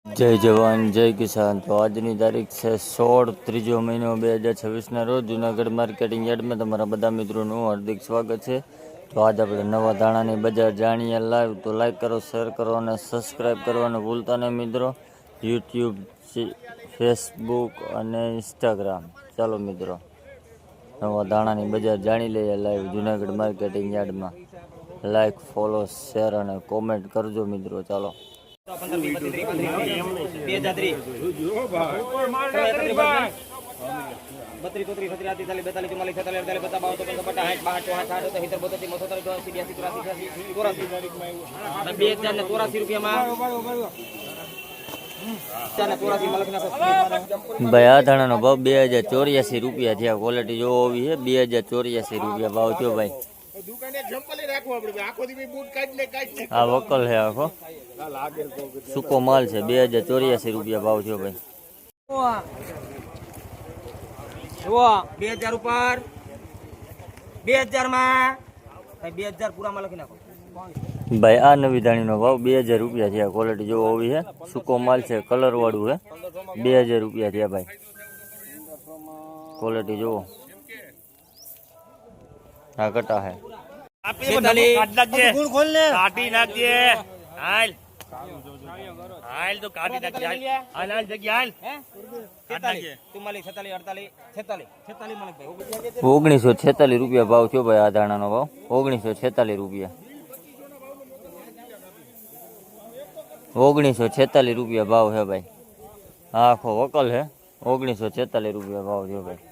જય જવાન જય કિસાન। તો આજની તારીખ છે 16 ત્રીજો મહિનો 2026ના રોજ જુનાગઢ માર્કેટિંગ યાર્ડમાં તમારા બધા મિત્રોનું હાર્દિક સ્વાગત છે। તો આજે આપણે નવા ધાણાની બજાર જાણીએ લાઈવ। તો લાઈક કરો, શેર કરો અને સબસ્ક્રાઈબ કરવાનું ભૂલતા નહીં મિત્રો, યુટ્યુબ, ફેસબુક અને ઇન્સ્ટાગ્રામ। ચાલો મિત્રો નવા ધાણાની બજાર જાણી લઈએ લાઈવ જુનાગઢ માર્કેટિંગ યાર્ડમાં। લાઈક, ફોલો, શેર અને કોમેન્ટ કરજો મિત્રો। ચાલો ભાઈ આ ધાણાનો ભાવ 2084 રૂપિયા થયા। ક્વોલિટી જોવો આવી છે, 2084 રૂપિયા ભાવ થયો ભાઈ। આ વકલ છે આખો, સૂકો માલ છે। 2084 રૂપિયા ભાવ થયો ભાઈ। 2000 ઉપર 2000 માં 2000 પૂરામાં લખી નાખો ભાઈ। આ નવી ધાણીનો ભાવ 2000 રૂપિયા થયા। ક્વોલિટી જોવો આવી છે, સૂકો માલ છે, કલર વાળું છે। 2000 રૂપિયા થયા ભાઈ। ક્વોલિટી જોવો, આ કટા છે। ₹1946 રૂપિયા ભાવ થયો ભાઈ। આ ધાણાનો ભાવ 1946 રૂપિયા। 1946 રૂપિયા ભાવ છે ભાઈ। આ આખો વકલ છે, 1946 રૂપિયા ભાવ થયો ભાઈ।